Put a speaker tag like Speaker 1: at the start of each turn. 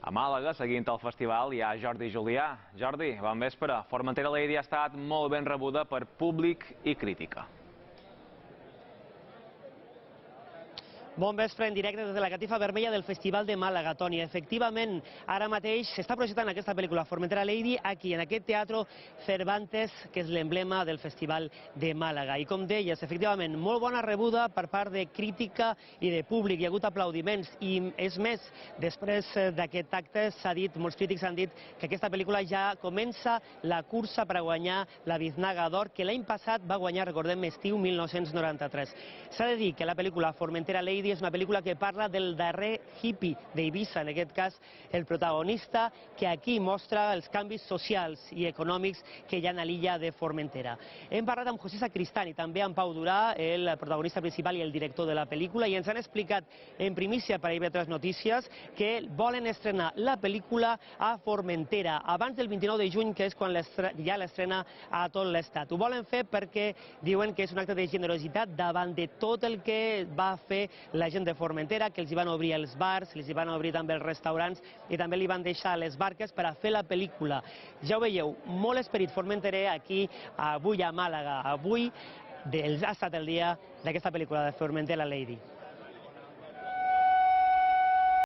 Speaker 1: A Màlaga, seguint el festival, hi ha Jordi Julià. Jordi, bon vespre. Formentera Lady ha estat molt ben rebuda per públic i crítica.
Speaker 2: Bon vespre, en directe des de la Catifa Vermella del Festival de Màlaga, Toni. Efectivament, ara mateix s'està projectant aquesta pel·lícula Formentera Lady aquí, en aquest teatre Cervantes, que és l'emblema del Festival de Màlaga. I com deies, efectivament, molt bona rebuda per part de crítica i de públic. Hi ha hagut aplaudiments i, és més, després d'aquest acte s'ha dit, molts crítics han dit que aquesta pel·lícula ja comença la cursa per a guanyar la Biznaga d'Or, que l'any passat va guanyar, recordem, estiu 1993. S'ha de dir que la pel·lícula Formentera Lady és una pel·lícula que parla del darrer hippie d'Eivissa, en aquest cas el protagonista, que aquí mostra els canvis socials i econòmics que hi ha a l'illa de Formentera. Hem parlat amb José Sacristán i també amb Pau Durà, el protagonista principal i el director de la pel·lícula, i ens han explicat en primícia per IB3 Notícies que volen estrenar la pel·lícula a Formentera abans del 29 de juny, que és quan ja l'estrena a tot l'estat. Ho volen fer perquè diuen que és un acte de generositat davant de tot el que va fer la gent de Formentera, que els hi van obrir els bars, els hi van obrir també els restaurants i també li van deixar les barques per a fer la pel·lícula. Ja ho veieu, molt esperit formenterer aquí, avui a Màlaga. Avui ha estat el dia d'aquesta pel·lícula de Formentera Lady.